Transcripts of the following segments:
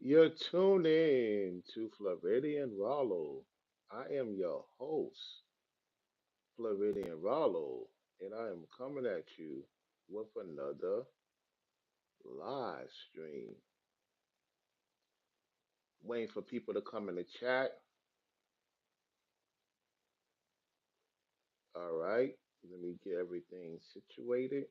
You're tuned in to Floridian Rollo. I am your host, Floridian Rollo, and I am coming at you with another live stream. Waiting for people to come in the chat. All right, let me get everything situated.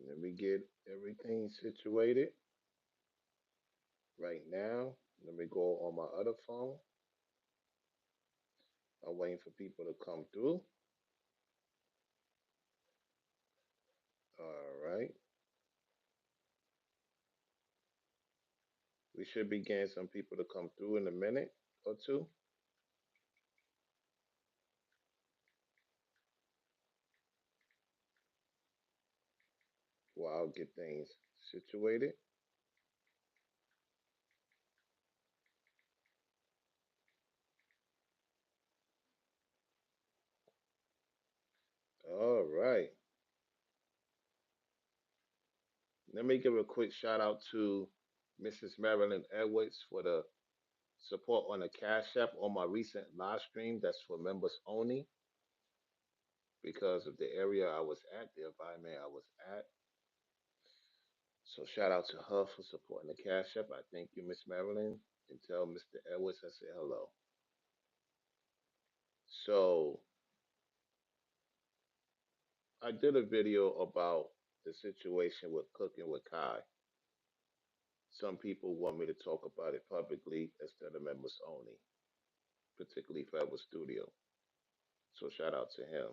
Let me get everything situated right now. Let me go on my other phone. I'm waiting for people to come through. All right, we should be getting some people to come through in a minute or two. While I'll get things situated. All right. Let me give a quick shout out to Mrs. Marilyn Edwards for the support on the Cash App on my recent live stream. That's for members only because of the area I was at, the environment I was at. So shout out to her for supporting the Cash App. I thank you, Miss Marilyn, and tell Mr. Edwards I say hello. So I did a video about the situation with cooking with Kai. Some people want me to talk about it publicly instead of members only, particularly if I was studio. So shout out to him.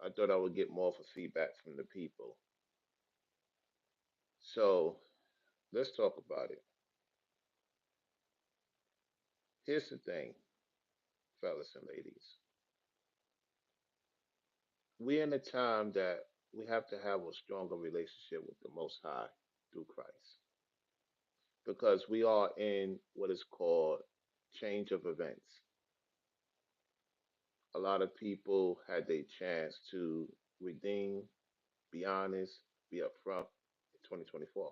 I thought I would get more of a feedback from the people. So let's talk about it. Here's the thing, fellas and ladies. We're in a time that we have to have a stronger relationship with the Most High through Christ because we are in what is called change of events. A lot of people had their chance to redeem, be honest, be upfront in 2024.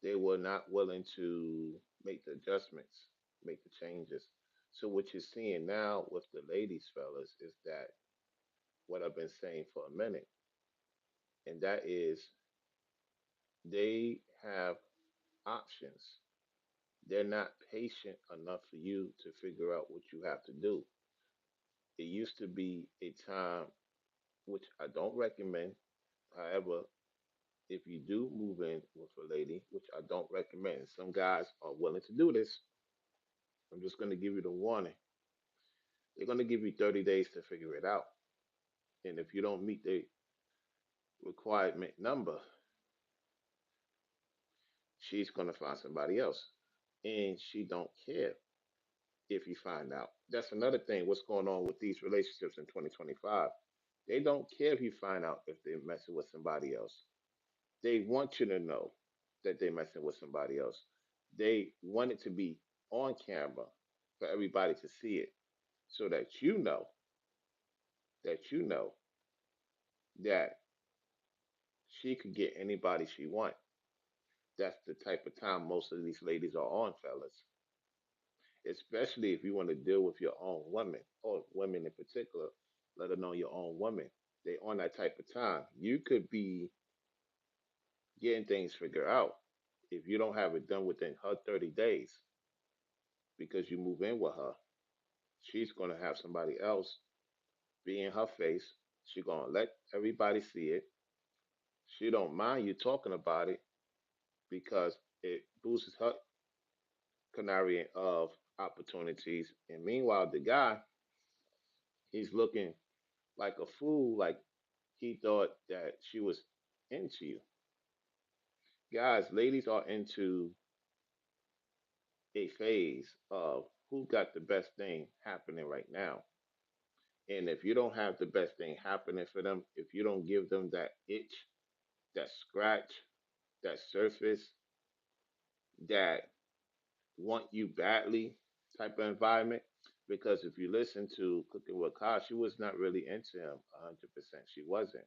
They were not willing to make the adjustments, make the changes. So what you're seeing now with the ladies, fellas, is that what I've been saying for a minute, and that is they have options. They're not patient enough for you to figure out what you have to do. It used to be a time which I don't recommend. However, if you do move in with a lady, which I don't recommend, some guys are willing to do this. I'm just going to give you the warning. They're going to give you 30 days to figure it out. And if you don't meet the requirement number, she's going to find somebody else. And she don't care if you find out. That's another thing. What's going on with these relationships in 2025? They don't care if you find out if they're messing with somebody else. They want you to know that they're messing with somebody else. They want it to be on camera for everybody to see it so that that she could get anybody she wants. That's the type of time most of these ladies are on, fellas. Especially if you want to deal with your own woman or women in particular, let alone your own woman. They on that type of time. You could be getting things figured out if you don't have it done within her 30 days because you move in with her. She's gonna have somebody else be in her face. She's gonna let everybody see it. She don't mind you talking about it because it boosts her canary of opportunities. And meanwhile, the guy, he's looking like a fool, like he thought that she was into you. Guys, ladies are into a phase of who got the best thing happening right now. And if you don't have the best thing happening for them, if you don't give them that itch, that scratch, that surface, that want you badly type of environment, Because if you listen to Cooking with Kai, she was not really into him 100%. She wasn't.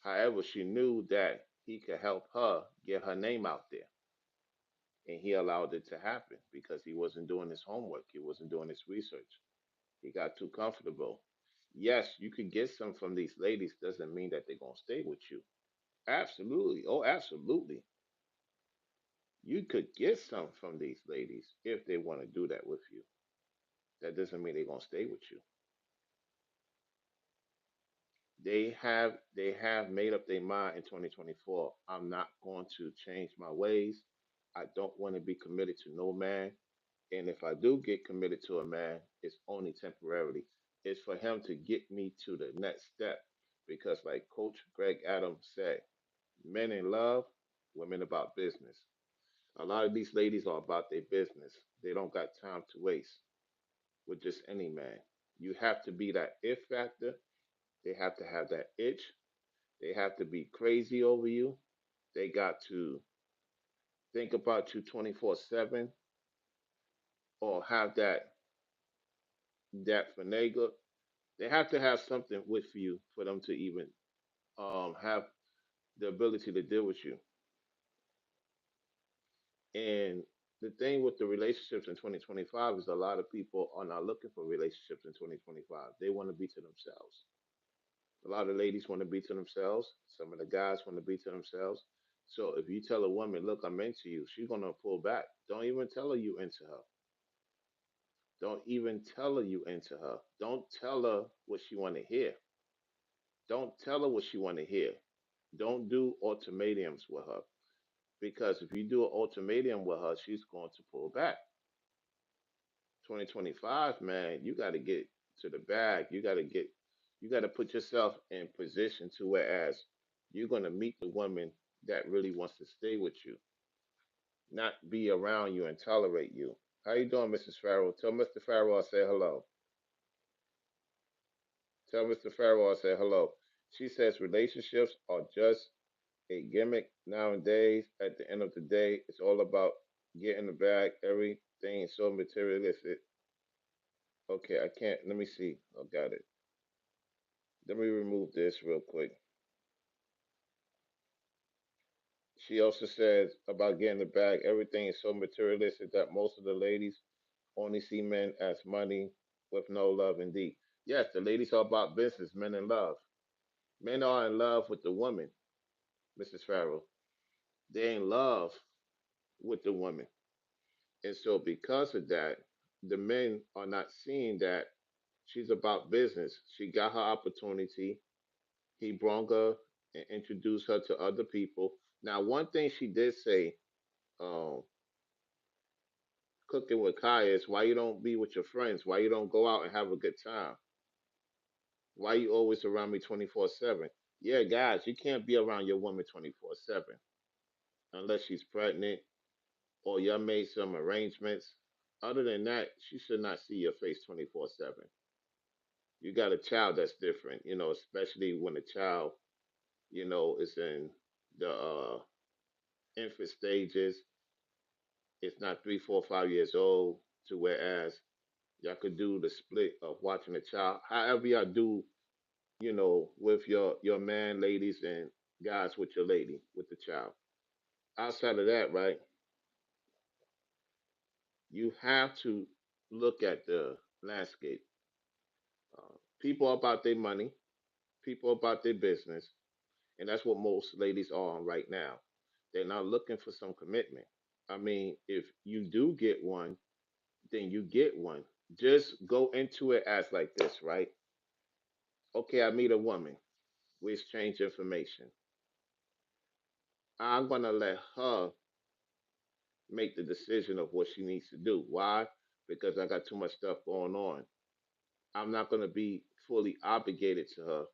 However, she knew that he could help her get her name out there. And he allowed it to happen because he wasn't doing his homework. He wasn't doing his research. He got too comfortable. Yes, you could get some from these ladies, doesn't mean that they're going to stay with you. Absolutely. Oh, absolutely. You could get some from these ladies if they want to do that with you. That doesn't mean they're going to stay with you. They have made up their mind in 2024. I'm not going to change my ways. I don't want to be committed to no man. And if I do get committed to a man, it's only temporarily. It's for him to get me to the next step. Because like Coach Greg Adams said, men in love, women about business. A lot of these ladies are about their business. They don't got time to waste with just any man. You have to be that if factor. They have to have that itch. They have to be crazy over you. They got to think about you 24/7 or have that finagle. They have to have something with you for them to even have the ability to deal with you. And the thing with the relationships in 2025 is a lot of people are not looking for relationships in 2025. They want to be to themselves. A lot of ladies want to be to themselves. Some of the guys want to be to themselves. So if you tell a woman, "Look, I'm into you," she's gonna pull back. Don't even tell her you into her. Don't even tell her you into her. Don't tell her what she want to hear. Don't tell her what she want to hear. Don't do ultimatums with her because if you do an ultimatum with her, she's going to pull back. 2025, man, you got to get to the bag. You got to put yourself in position to whereas you're going to meet the woman that really wants to stay with you, not be around you and tolerate you. How you doing, Mrs. Farrell? Tell Mr. Farrell I say hello. Tell Mr. Farrell I say hello. She says relationships are just a gimmick nowadays. At the end of the day, it's all about getting the bag. Everything is so materialistic. Okay, I can't. Let me see. I got it. Let me remove this real quick. She also says about getting the bag. Everything is so materialistic that most of the ladies only see men as money with no love indeed. Yes, the ladies are about business, men in love. Men are in love with the woman, Mrs. Farrell. They're in love with the woman. And so because of that, the men are not seeing that she's about business. She got her opportunity. He brought her and introduced her to other people. Now, one thing she did say, um, cooking with Kaya, is why you don't be with your friends? Why you don't go out and have a good time? Why you always around me 24/7? Yeah, guys, you can't be around your woman 24/7 unless she's pregnant or you made some arrangements. Other than that, she should not see your face 24/7. You got a child that's different, especially when the child, is in the infant stages. It's not 3, 4, 5 years old to whereas y'all could do the split of watching the child. However y'all do, with your man, ladies, and guys with your lady, with the child. Outside of that, right, you have to look at the landscape. People are about their money, people are about their business, and that's what most ladies are on right now. They're not looking for some commitment. I mean, if you do get one, then you get one. Just go into it as like this, right? Okay, I meet a woman. We exchange information. I'm gonna let her make the decision of what she needs to do. Why? Because I got too much stuff going on. I'm not gonna be fully obligated to her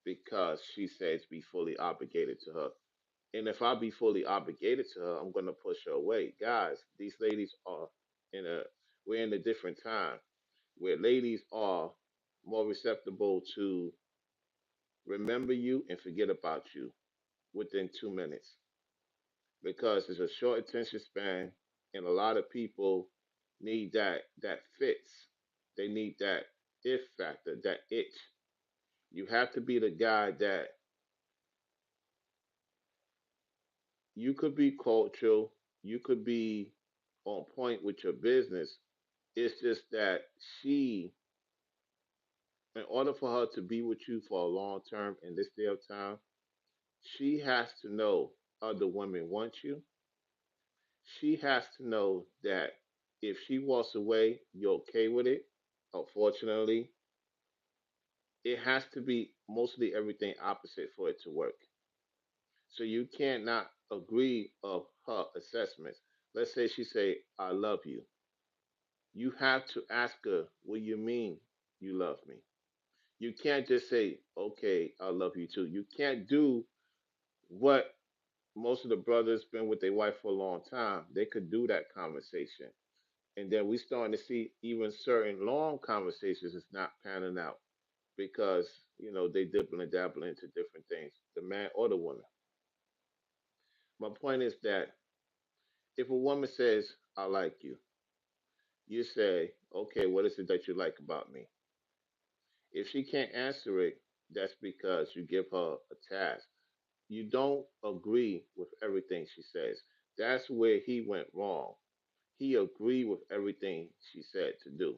because she says be fully obligated to her. And if I be fully obligated to her, I'm gonna push her away. Guys, these ladies are in a we're in a different time where ladies are more receptible to remember you and forget about you within 2 minutes because it's a short attention span and a lot of people need that fix. They need that if factor, that itch. You have to be the guy that you could be cultural, you could be on point with your business. It's just that she, in order for her to be with you for a long term in this day of time, she has to know other women want you. She has to know that if she walks away, you're okay with it. Unfortunately, it has to be mostly everything opposite for it to work. So you can't not agree of her assessments. Let's say she say, "I love you." You have to ask her, "What you mean you love me?" You can't just say, "Okay, I love you too." You can't do what most of the brothers been with their wife for a long time. They could do that conversation, and then we starting to see even certain long conversations is not panning out because they dipping and dabbling into different things, the man or the woman. My point is that if a woman says, "I like you," you say, "Okay, what is it that you like about me?" If she can't answer it, that's because you give her a task. You don't agree with everything she says. That's where he went wrong. He agreed with everything she said to do.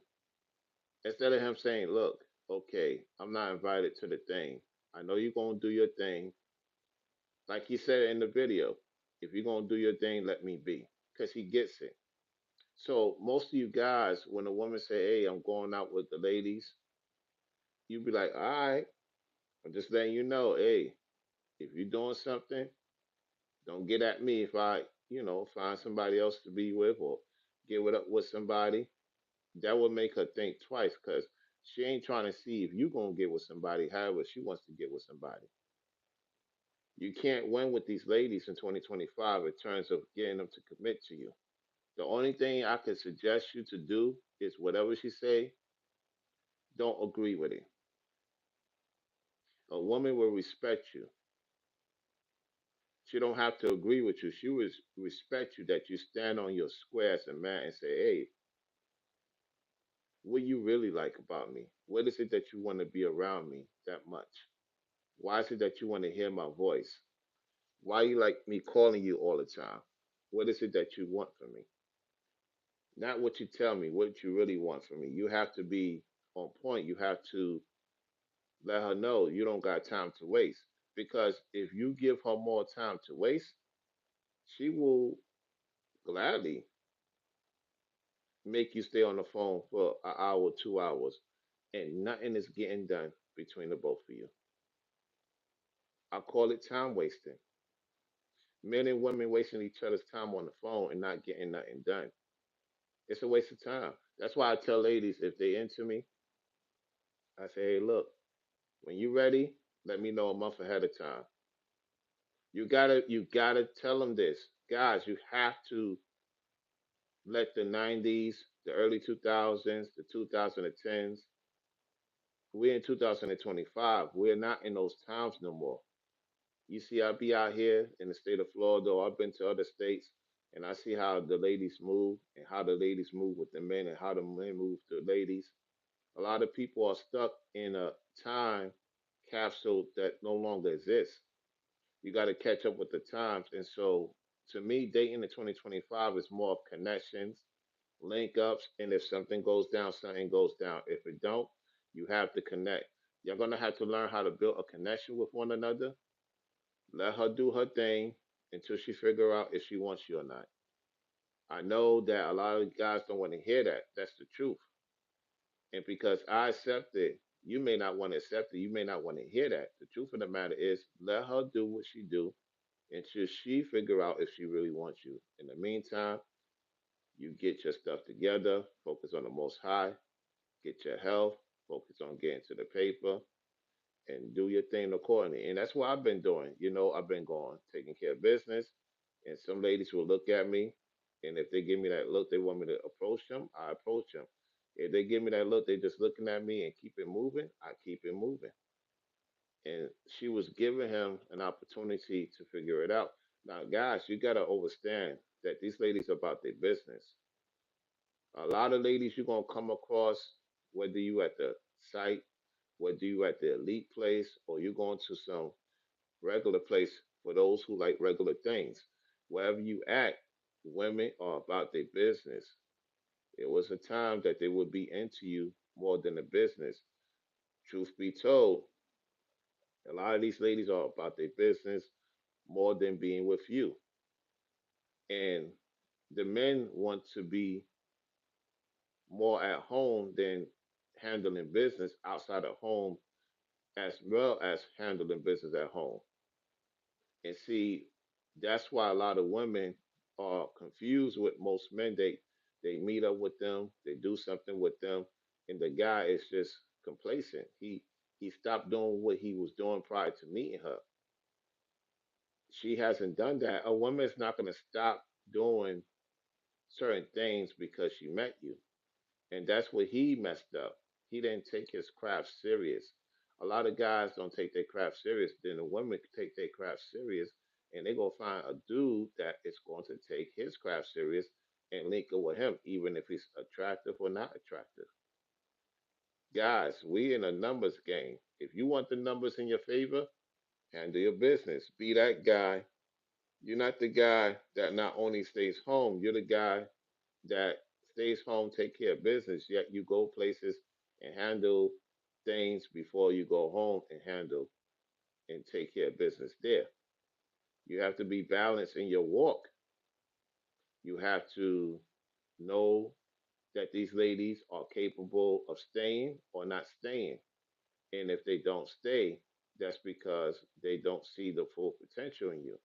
Instead of him saying, "Look, okay, I'm not invited to the thing. I know you're going to do your thing." Like he said in the video, if you're going to do your thing, let me be. Because he gets it. So most of you guys, when a woman say, "Hey, I'm going out with the ladies," you be like, "All right, I'm just letting you know, hey, if you're doing something, don't get at me if I, find somebody else to be with or get with up with somebody." That would make her think twice because she ain't trying to see if you gonna get with somebody. However, she wants to get with somebody. You can't win with these ladies in 2025 in terms of getting them to commit to you. The only thing I could suggest you to do is whatever she say, don't agree with it. A woman will respect you. She don't have to agree with you. She will respect you that you stand on your square as a man and say, "Hey, what you really like about me? What is it that you want to be around me that much? Why is it that you want to hear my voice? Why you like me calling you all the time? What is it that you want from me? Not what you tell me, what you really want from me." You have to be on point. You have to let her know you don't got time to waste. Because if you give her more time to waste, she will gladly make you stay on the phone for an hour, 2 hours, and nothing is getting done between the both of you. I call it time wasting. Men and women wasting each other's time on the phone and not getting nothing done. It's a waste of time. That's why I tell ladies if they into me, I say, "Hey, look, when you ready, let me know a month ahead of time." You gotta tell them this, guys. You have to let the '90s, the early 2000s, the 2010s. We're in 2025. We're not in those times no more. You see, I be out here in the state of Florida, or I've been to other states, and I see how the ladies move and how the ladies move with the men and how the men move to the ladies. A lot of people are stuck in a time capsule that no longer exists. You got to catch up with the times. And so, to me, dating in 2025 is more of connections, link ups, and if something goes down, something goes down. If it don't, you have to connect. You're gonna have to learn how to build a connection with one another. Let her do her thing until she figure out if she wants you or not. I know that a lot of guys don't want to hear that. That's the truth. And because I accept it, you may not want to accept it. You may not want to hear that. The truth of the matter is, let her do what she do until she figure out if she really wants you. In the meantime, you get your stuff together, focus on the Most High, get your health, focus on getting to the paper, and do your thing accordingly. And that's what I've been doing. I've been going, taking care of business, and some ladies will look at me, and if they give me that look, they want me to approach them, I approach them. If they give me that look, they just looking at me and keep it moving, I keep it moving. And she was giving him an opportunity to figure it out. Now, guys, you gotta understand that these ladies are about their business. A lot of ladies you're gonna come across, whether you at the site, whether you at the elite place, or you going to some regular place for those who like regular things. Wherever you at, women are about their business. It was a time that they would be into you more than the business. Truth be told, a lot of these ladies are about their business more than being with you. And the men want to be more at home than handling business outside of home as well as handling business at home. And see, that's why a lot of women are confused with most men. They meet up with them, they do something with them, and the guy is just complacent. He stopped doing what he was doing prior to meeting her. She hasn't done that. A woman is not going to stop doing certain things because she met you. And that's where he messed up. He didn't take his craft serious. A lot of guys don't take their craft serious. Then the women take their craft serious, and they go find a dude that is going to take his craft serious and link up with him, even if he's attractive or not attractive. Guys, we in a numbers game. If you want the numbers in your favor, handle your business. Be that guy. You're not the guy that not only stays home. You're the guy that stays home, take care of business, yet you go places and handle things before you go home and handle and take care of business there. You have to be balanced in your walk. You have to know that these ladies are capable of staying or not staying. And if they don't stay, that's because they don't see the full potential in you.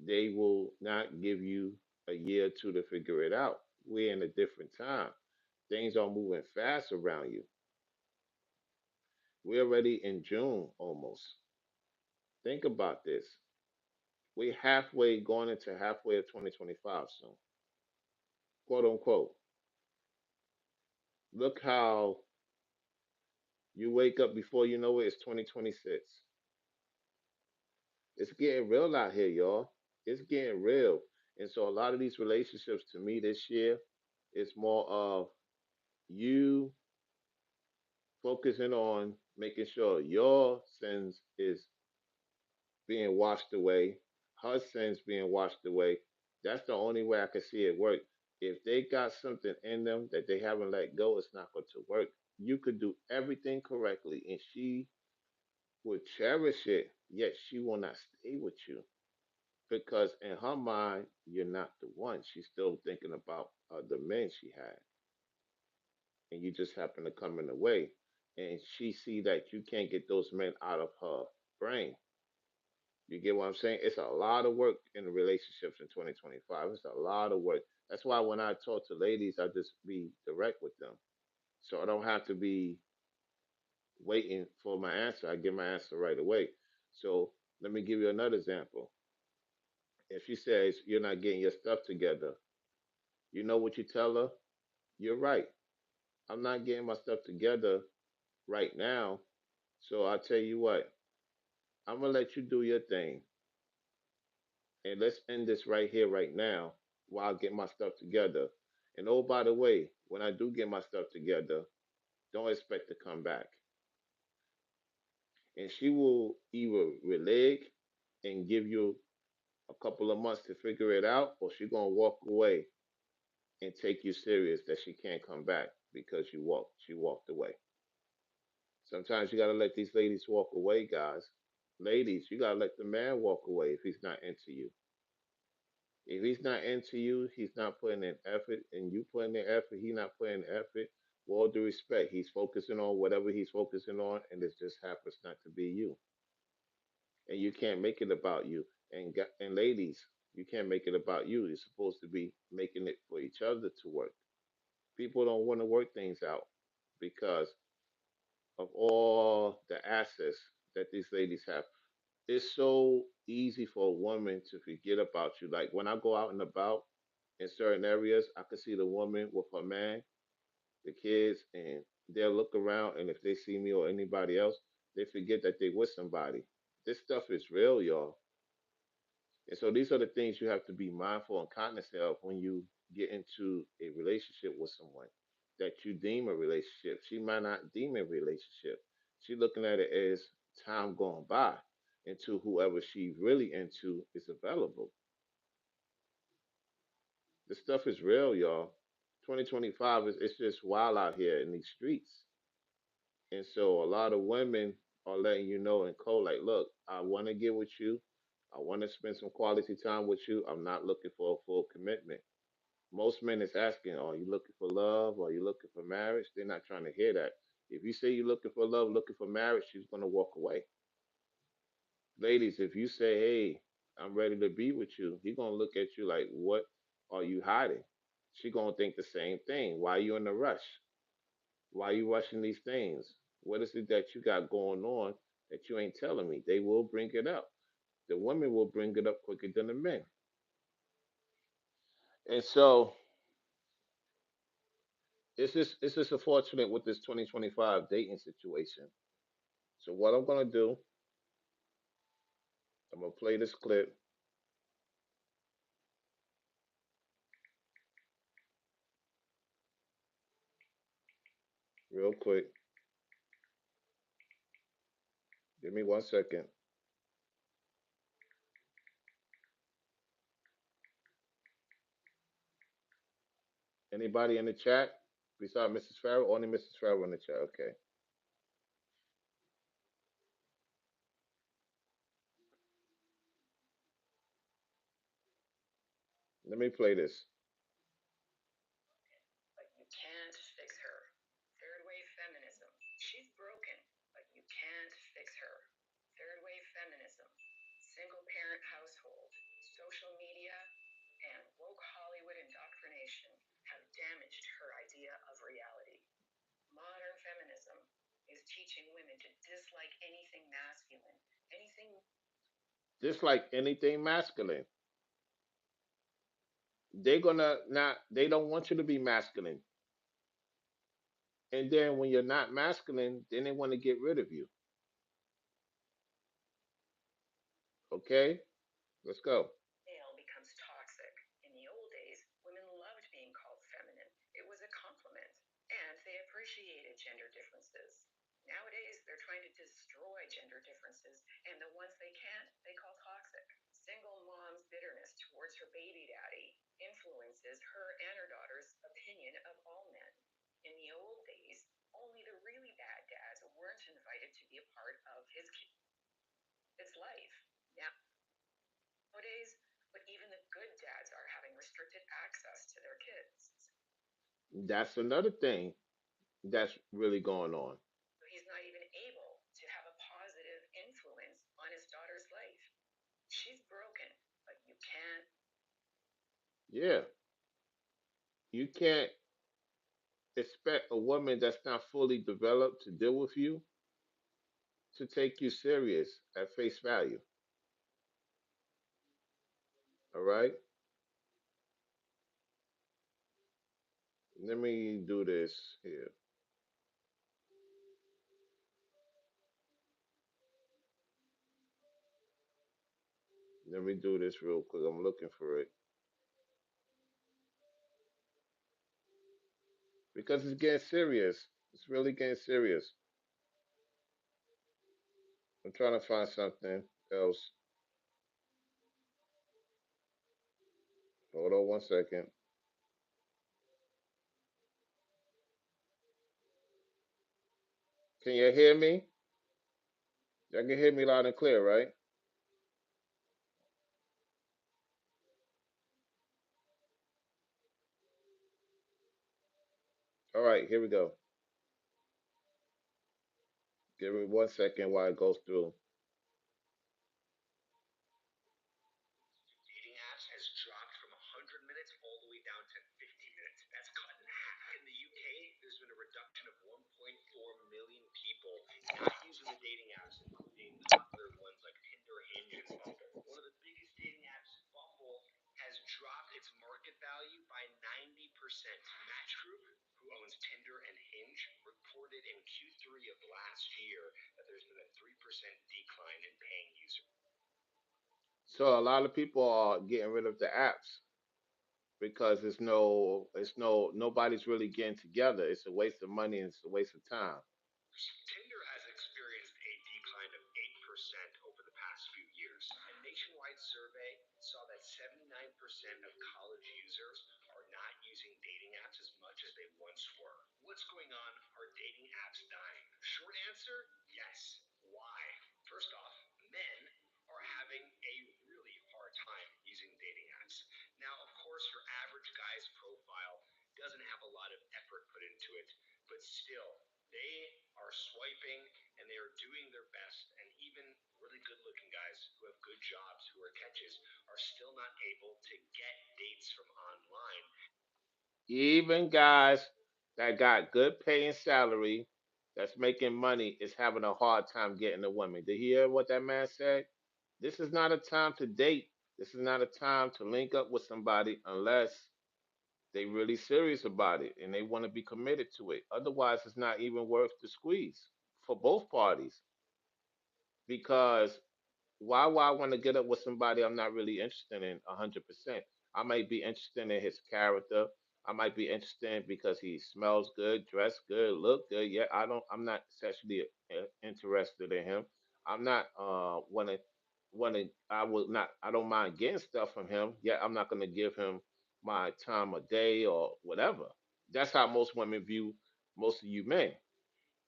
They will not give you a year or two to figure it out. We're in a different time. Things are moving fast around you. We're already in June almost. Think about this. We're halfway going into halfway of 2025 soon, quote unquote. Look how you wake up before you know it, it's 2026. It's getting real out here, y'all. It's getting real. And so a lot of these relationships to me this year, it's more of you focusing on making sure your sins is being washed away, her sins being washed away. That's the only way I can see it work. If they got something in them that they haven't let go, it's not going to work. You could do everything correctly, and she will cherish it, yet she will not stay with you because in her mind, you're not the one. She's still thinking about the men she had, and you just happen to come in the way, and she see that you can't get those men out of her brain. You get what I'm saying? It's a lot of work in relationships in 2025. It's a lot of work. That's why when I talk to ladies, I just be direct with them. So I don't have to be waiting for my answer. I get my answer right away. So let me give you another example. If she says you're not getting your stuff together, you know what you tell her? You're right. I'm not getting my stuff together right now. So I'll tell you what, I'm going to let you do your thing. And let's end this right here, right now, while I get my stuff together. And oh, by the way, when I do get my stuff together, don't expect to come back. And she will either releg and give you a couple of months to figure it out, or she gonna walk away and take you serious that she can't come back because she walked away. Sometimes you gotta let these ladies walk away, guys. Ladies, you gotta let the man walk away if he's not into you. If he's not into you, he's not putting in effort, and you putting in effort, he not putting in effort. With all due respect, he's focusing on whatever he's focusing on, and it just happens not to be you. And you can't make it about you. And ladies, you can't make it about you. You're supposed to be making it for each other to work. People don't want to work things out because of all the assets that these ladies have. It's so easy for a woman to forget about you. Like when I go out and about in certain areas, I can see the woman with her man, the kids, and they'll look around, and if they see me or anybody else, they forget that they with somebody. This stuff is real, y'all. And so these are the things you have to be mindful and cognizant of when you get into a relationship with someone. that you deem a relationship. She might not deem a relationship. She looking at it as time going by until whoever she really into is available. This stuff is real, y'all. 2025 is it's just wild out here in these streets. And so a lot of women are letting you know in code, like, look, I want to get with you. I want to spend some quality time with you. I'm not looking for a full commitment. Most men is asking, are you looking for love? Are you looking for marriage? They're not trying to hear that. If you say you're looking for love, looking for marriage, she's going to walk away. Ladies, if you say, hey, I'm ready to be with you, he's going to look at you like, what are you hiding? She going to think the same thing. Why are you in a rush? Why are you rushing these things? What is it that you got going on that you ain't telling me? They will bring it up. The women will bring it up quicker than the men. And so it's just unfortunate with this 2025 dating situation. So what I'm gonna do, I'm gonna play this clip real quick. Give me 1 second. Anybody in the chat besides Mrs. Farrell? Only Mrs. Farrell in the chat. Okay. Let me play this. But you can't fix her. Third wave feminism. She's broken, but you can't fix her. Third wave feminism. Single parent household. Social media and woke Hollywood indoctrination have damaged her idea of reality. Modern feminism is teaching women to dislike anything masculine, anything dislike anything masculine. They're gonna not. They don't want you to be masculine. And then when you're not masculine, then they want to get rid of you. Okay, let's go. Male becomes toxic. In the old days, women loved being called feminine. It was a compliment, and they appreciated gender differences. Nowadays, they're trying to destroy gender differences, and the ones they can't, they call toxic. Single mom's bitterness towards her baby daddy influences her and her daughter's opinion of all men. In the old days, only the really bad dads weren't invited to be a part of his kid's life. Nowadays, but even the good dads are having restricted access to their kids. That's another thing that's really going on. So he's not even able to have a positive influence on his daughter's life. She's broken, but you can't. Yeah, you can't expect a woman that's not fully developed to deal with you to take you serious at face value. All right? Let me do this here. Let me do this real quick. I'm looking for it because it's getting serious. It's really getting serious. I'm trying to find something else. Hold on 1 second. Can you hear me? Y'all can hear me loud and clear, right? All right, here we go. Give me 1 second while it goes through. Dating apps has dropped from 100 minutes all the way down to 50 minutes. That's cut in half. In the UK, there's been a reduction of 1.4 million people not using the dating apps, including popular ones like Tinder, Hinge, and Bumble. One of the biggest dating apps, Bumble, has dropped its market value by 90%. Match Group, who owns Tinder and Hinge, reported in Q3 of last year that there's been a 3% decline in paying users. So a lot of people are getting rid of the apps. because nobody's really getting together. It's a waste of money and it's a waste of time. Tinder has experienced a decline of 8% over the past few years. A nationwide survey saw that 79% of college users are not using dating apps as much as they once were. What's going on? Are dating apps dying? Short answer yes. Why? First off, men are having a really hard time using dating apps. Now, of course, your average guy's profile doesn't have a lot of effort put into it, but still, they are swiping and they are doing their best. And even really good looking guys who have good jobs, who are catches, are still not able to get dates from online. Even guys that got good paying salary, that's making money, is having a hard time getting a woman. Did you hear what that man said? This is not a time to date. This is not a time to link up with somebody unless they really serious about it and they want to be committed to it. Otherwise, it's not even worth the squeeze for both parties. Because why would I want to get up with somebody I'm not really interested in 100%? I might be interested in his character. I might be interested in because he smells good, dress good, look good. Yeah, I'm not sexually interested in him. I'm not I would not. I don't mind getting stuff from him. Yeah, I'm not gonna give him my time of day or whatever. That's how most women view most of you men.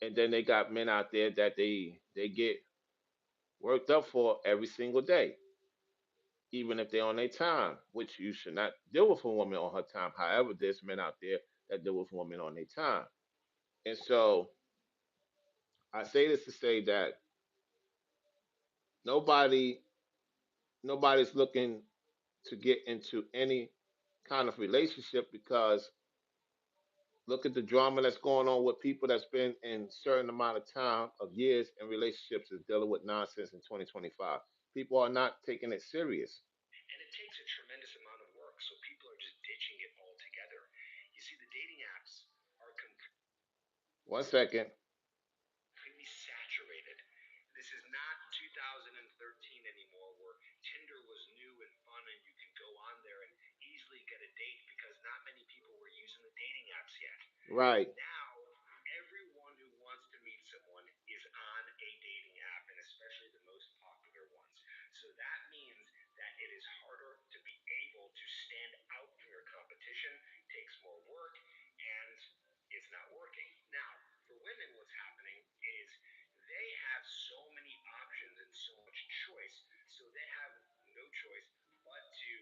And then they got men out there that they get worked up for every single day, even if they're on their time, which you should not deal with a woman on her time. However, there's men out there that deal with women on their time. And so I say this to say that nobody nobody's looking to get into any kind of relationship because look at the drama that's going on with people that's been in certain amount of time of years in relationships is dealing with nonsense in 2025. People are not taking it serious. And it takes a tremendous amount of work, so people are just ditching it altogether. You see, the dating apps are One second. completely saturated. This is not 2013 anymore where Tinder was new and fun and you could go on there and easily get a date because not many people were using the dating apps yet. Right. Now, everyone who wants to meet someone is on a dating app, and especially the most popular ones. So that means that it is harder to be able to stand out from your competition, takes more work, and it's not working. Now, for women, what's happening is they have so many options and so much choice, so they have no choice but to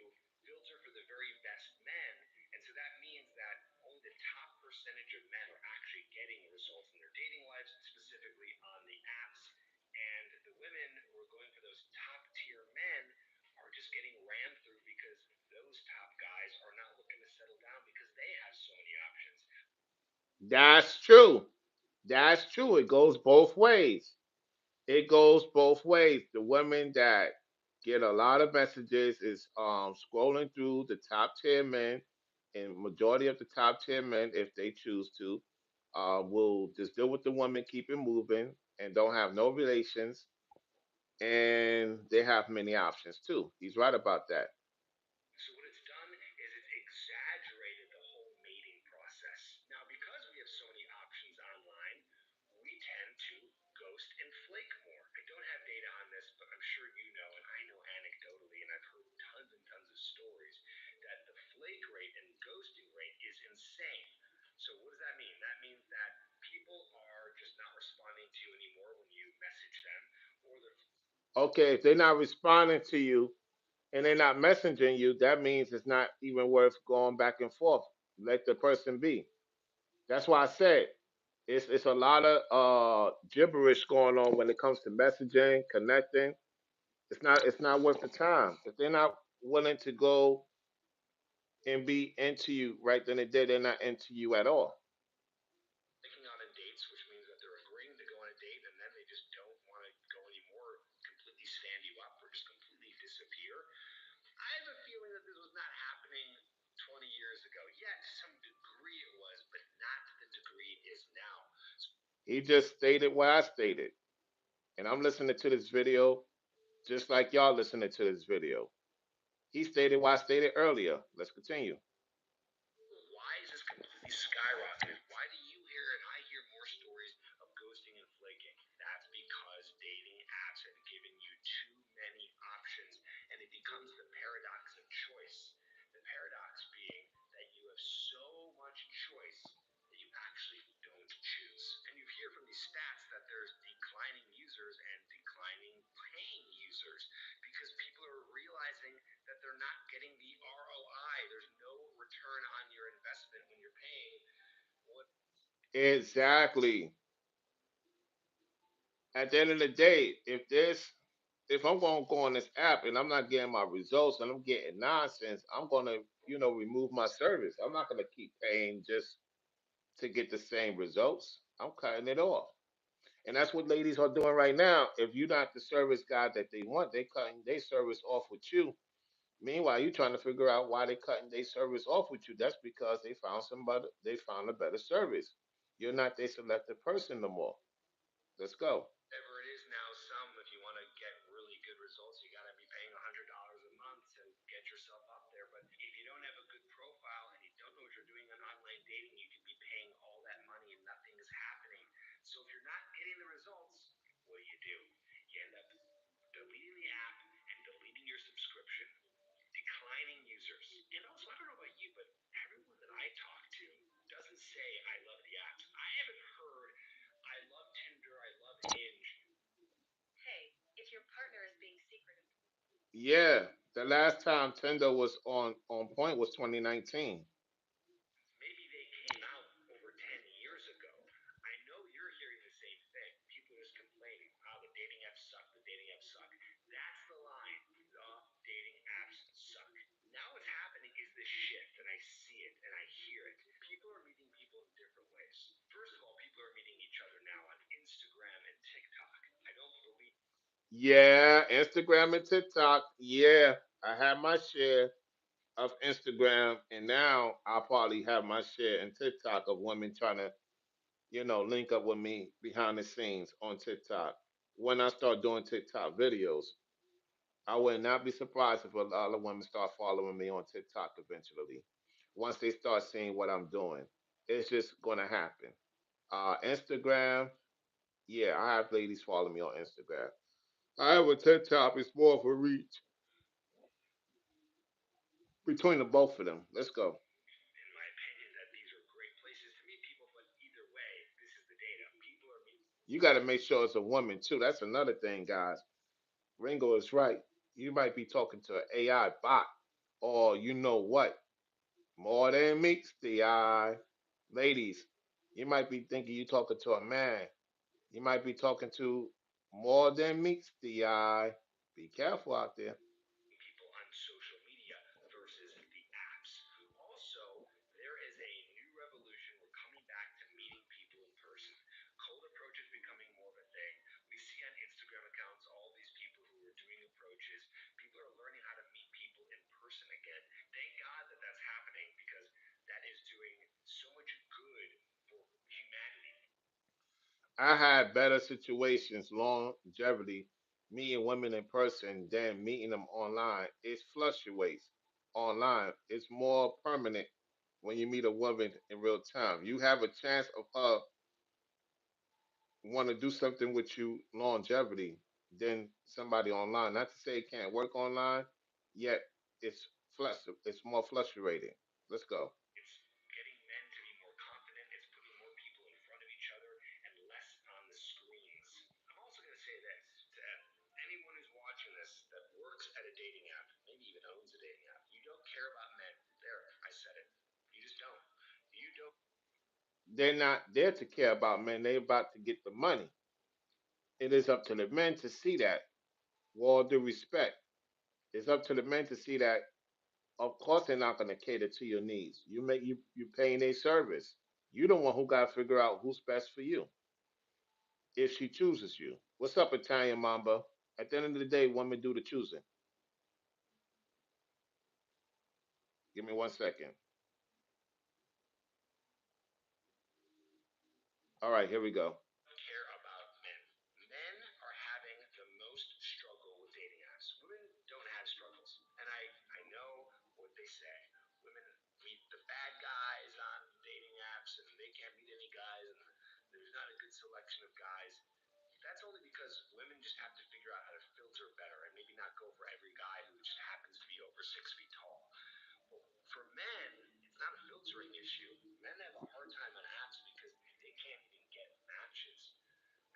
filter for the very best men. And so that means that only the top percentage of men are actually getting results in their dating lives, specifically on the apps. And the women who are going for those top tier men are just getting ran through because those top guys are not looking to settle down because they have so many options. That's true. That's true. It goes both ways. It goes both ways. The women that get a lot of messages is scrolling through the top 10 men, and majority of the top 10 men, if they choose to, will just deal with the woman, keep it moving, and don't have no relations. And they have many options too. He's right about that. So what it's done is it's exaggerated the whole mating process. Now, because we have so many options online, we tend to ghost and flake more. I don't have data on this, but I'm sure you know, and I know anecdotally, and I've heard tons and tons of stories that the flake rate and ghosting rate is insane. So what does that mean? That means that people are just not responding to you anymore when you message them, or they're Okay, if they're not responding to you and they're not messaging you, that means it's not even worth going back and forth. Let the person be. That's why I said it's a lot of gibberish going on when it comes to messaging, connecting. It's not worth the time. If they're not willing to go and be into you right then and there, they're not into you at all. clicking on a dates, which means that they're agreeing to go on a date and then they just don't want to go anymore, completely stand you up, or just completely disappear. I have a feeling that this was not happening 20 years ago. Yeah, to some degree it was, but not to the degree it is now. He just stated what I stated, and I'm listening to this video just like y'all listening to this video. He stated what I stated earlier. Let's continue. completely skyrocketed. Why do you hear and I hear more stories of ghosting and flaking? That's because dating apps have given you too many options and it becomes the paradox of choice. The paradox being that you have so much choice that you actually don't choose. And you hear from these stats that there's declining users and declining paying users because people are realizing that they're not getting the ROI. There's no return on your investment when you're paying. What Exactly. At the end of the day, if I'm going to go on this app and I'm not getting my results and I'm getting nonsense, I'm going to, remove my service. I'm not going to keep paying just to get the same results. I'm cutting it off. And that's what ladies are doing right now. If you're not the service guy that they want, they cutting their service off with you. Meanwhile, you trying to figure out why they cutting their service off with you. That's because they found a better service. You're not their selected person no more. Let's go. whatever it is now, some if you want to get really good results, you got to be paying $100 a month to get yourself up there. But if you don't have a good profile and you don't know what you're doing on online dating, you could be paying all that money and nothing is happening. So if you're not getting the results, what do? You end up deleting the app and deleting your subscription, declining users. And also, I don't know about you, but everyone that I talk to doesn't say I love the apps. I haven't heard I love Tinder, I love Hinge. Hey, if your partner is being secretive. Yeah, the last time Tinder was on point was 2019. Maybe they came out over 10 years ago. I know you're hearing the same thing. People are just complaining, wow, the dating apps suck, the dating apps suck. That's the line. The dating apps suck. Now what's happening is this shift, and I see it and I hear it. People are meeting people in different ways. First of all, people are meeting each other now on Instagram and TikTok. I don't believe. Yeah, Instagram and TikTok. Yeah, I had my share of Instagram, and now I'll probably have my share in TikTok of women trying to, link up with me behind the scenes on TikTok. When I start doing TikTok videos, I would not be surprised if a lot of women start following me on TikTok eventually. Once they start seeing what I'm doing, it's just going to happen. Instagram, yeah, I have ladies follow me on Instagram. However, TikTok is more of a reach between the both of them. Let's go. In my opinion, that these are great places to meet people, but either way, this is the data. People are meeting. You got to make sure it's a woman too. That's another thing, guys. Ringo is right. You might be talking to an AI bot, or you know what? More than meets the eye. Ladies, you might be thinking you're talking to a man. You might be talking to more than meets the eye. Be careful out there. People on social media versus the apps. Also, there is a new revolution. We're coming back to meeting people in person. Cold approach is becoming more of a thing. We see on Instagram accounts all these people who are doing approaches. People are learning how to meet people in person again. Thank God that that's happening because that is doing so much good for humanity. I had better situations, longevity, meeting women in person than meeting them online. It fluctuates online. It's more permanent when you meet a woman in real time. You have a chance of her want to do something with you longevity than somebody online. Not to say it can't work online, yet it's more fluctuating. Let's go. It's getting men to be more confident. It's putting more people in front of each other and less on the screens. I'm also going to say this to anyone who's watching this that works at a dating app, maybe even owns a dating app. You don't care about men. There, I said it. You just don't. You don't. They're not there to care about men. They're about to get the money. It is up to the men to see that. With all due respect, it's up to the men to see that. Of course, they're not going to cater to your needs. You paying a service. You the one who got to figure out who's best for you if she chooses you. What's up, Italian Mamba? At the end of the day, women do the choosing. Give me 1 second. All right, here we go. Care about men. Men are having the most struggle with dating apps. Women don't have struggles. And I know what they say. Women meet the bad guys on dating selection of guys, that's only because women just have to figure out how to filter better and maybe not go for every guy who just happens to be over 6 feet tall. Well, for men, it's not a filtering issue. Men have a hard time on apps because they can't even get matches.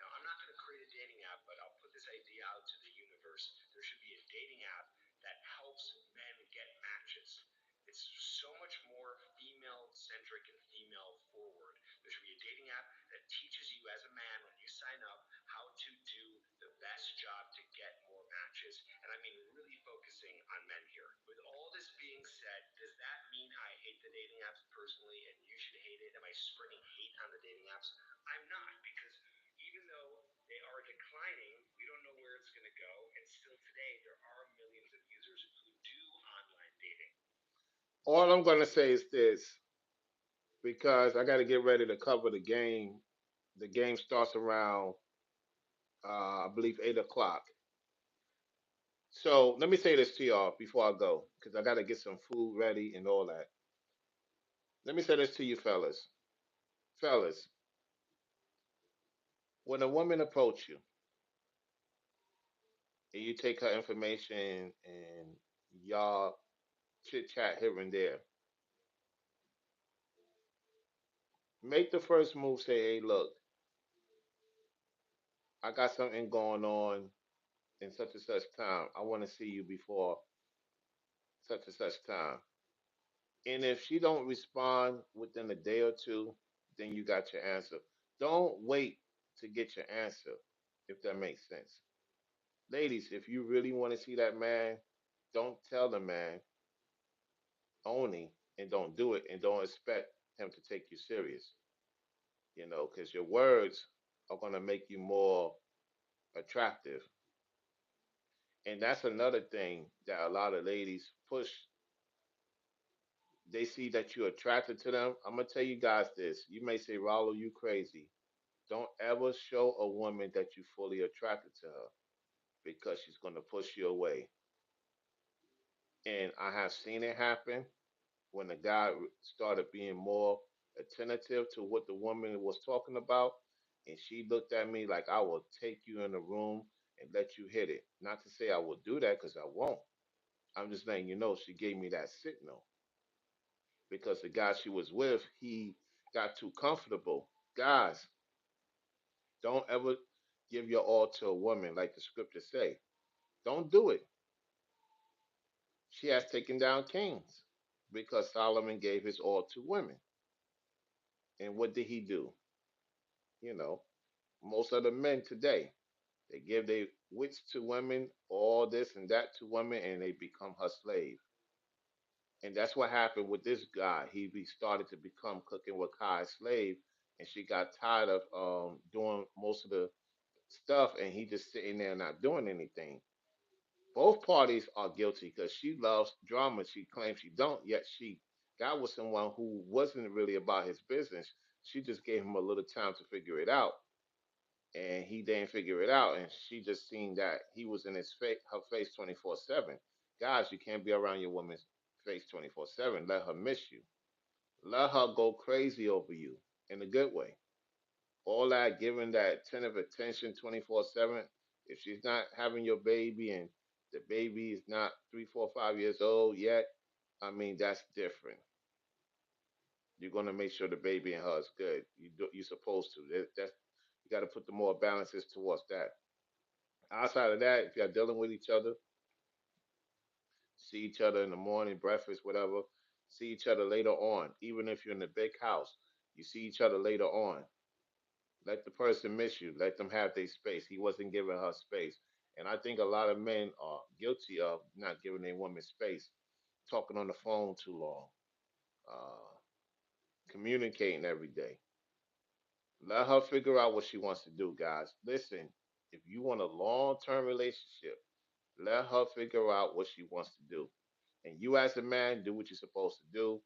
Now, I'm not going to create a dating app, but I'll put this idea out to the universe. There should be a dating app that helps men get matches. It's so much more female centric and female forward. There should be a dating app that teaches you as a man when you sign up how to do the best job to get more matches. And I mean, really focusing on men here. With all this being said, does that mean I hate the dating apps personally and you should hate it? Am I spreading hate on the dating apps? I'm not, because even though they are declining, we don't know where it's going to go. And still today, there are millions of users who do online dating. All I'm gonna say is this, because I got to get ready to cover the game. The game starts around, I believe, 8 o'clock. So let me say this to y'all before I go, because I got to get some food ready and all that. Let me say this to you, fellas. Fellas, when a woman approach you and you take her information and y'all chit chat here and there, make the first move. Say, hey, look, I got something going on in such and such time. I want to see you before such and such time. And if she don't respond within a day or two, then you got your answer. Don't wait to get your answer, if that makes sense. Ladies, if you really want to see that man, don't tell the man only and don't do it and don't expect him to take you serious, because your words are going to make you more attractive. And that's another thing that a lot of ladies push. They see that you're attracted to them. I'm going to tell you guys this. You may say, Rollo, you crazy. Don't ever show a woman that you're fully attracted to her because she's going to push you away. And I have seen it happen when the guy started being more attentive to what the woman was talking about. And she looked at me like, I will take you in the room and let you hit it. Not to say I will do that because I won't. I'm just letting you know she gave me that signal because the guy she was with, he got too comfortable. Guys, don't ever give your all to a woman like the scriptures say. Don't do it. She has taken down kings because Solomon gave his all to women. And what did he do? You know, most of the men today, they give their wits to women, all this and that to women, and they become her slave. And that's what happened with this guy. Started to become cooking with Kai's slave, and she got tired of doing most of the stuff, and he just sitting there not doing anything. Both parties are guilty because she loves drama. She claims she don't, yet she got with someone who wasn't really about his business. She just gave him a little time to figure it out, and he didn't figure it out. And she just seen that he was in her face 24/7. Guys, you can't be around your woman's face 24/7. Let her miss you. Let her go crazy over you in a good way. All that giving that attentive attention 24/7. If she's not having your baby and the baby is not 3, 4, 5 years old yet, I mean that's different. You're gonna make sure the baby and her is good. You're supposed to. That's you got to put the more balances towards that. Outside of that, if you're dealing with each other, see each other in the morning, breakfast, whatever. See each other later on. Even if you're in a big house, you see each other later on. Let the person miss you. Let them have their space. He wasn't giving her space. And I think a lot of men are guilty of not giving their woman space, talking on the phone too long, uh, communicating every day. Let her figure out what she wants to do, guys. Listen, if you want a long term relationship, let her figure out what she wants to do. And you, as a man, do what you're supposed to do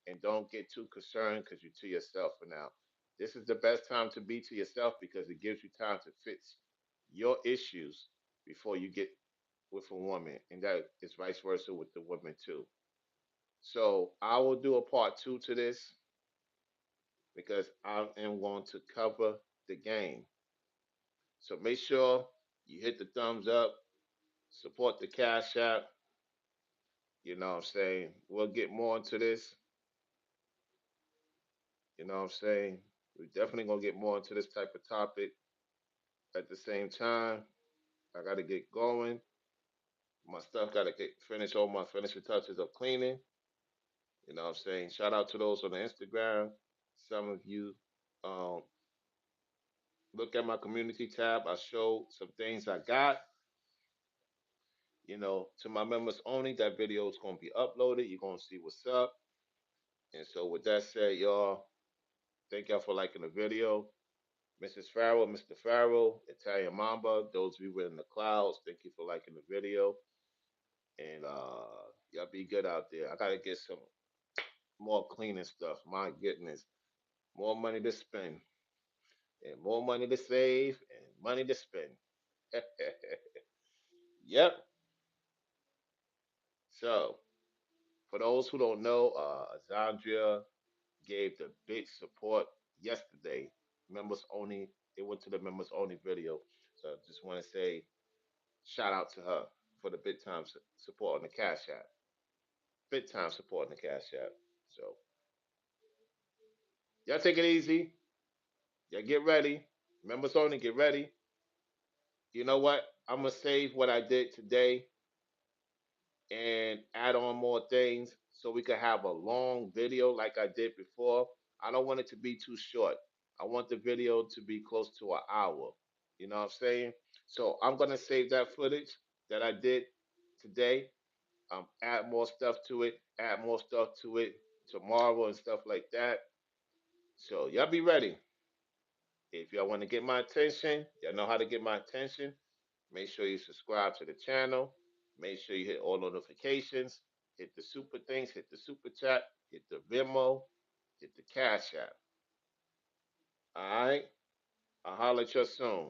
and don't get too concerned because you're to yourself for now. This is the best time to be to yourself because it gives you time to fix your issues before you get with a woman. And that is vice versa with the woman, too. So I will do a part two to this because I am going to cover the game. So make sure you hit the thumbs up, support the Cash App. You know what I'm saying? We'll get more into this. You know what I'm saying? We're definitely gonna get more into this type of topic. At the same time, I gotta get going. My stuff gotta get finish all my finishing touches of cleaning. You know what I'm saying? Shout out to those on the Instagram. Some of you um, look at my community tab. I showed some things I got. You know, to my members only, that video is gonna be uploaded. You're gonna see what's up. And so with that said, y'all, thank y'all for liking the video. Mrs. Farrell, Mr. Farrell, Italian Mamba, those of you in the clouds, thank you for liking the video. And y'all be good out there. I gotta get some more cleaning stuff. My goodness. More money to spend and more money to save and money to spend. Yep. So for those who don't know, Zandria gave the big support yesterday. Members only. It went to the members only video. So I just want to say shout out to her for the big time support on the Cash App. Big time support on the Cash App. So y'all take it easy. Y'all get ready. Members only, get ready. You know what? I'm gonna save what I did today and add on more things so we could have a long video like I did before. I don't want it to be too short. I want the video to be close to an hour. You know what I'm saying? So I'm gonna save that footage that I did today. Add more stuff to it. Add more stuff to it tomorrow and stuff like that. So y'all be ready. If y'all want to get my attention, y'all know how to get my attention. Make sure you subscribe to the channel. Make sure you hit all notifications. Hit the super things, hit the super chat, hit the Venmo, hit the Cash App. All right? I'll holler at you soon.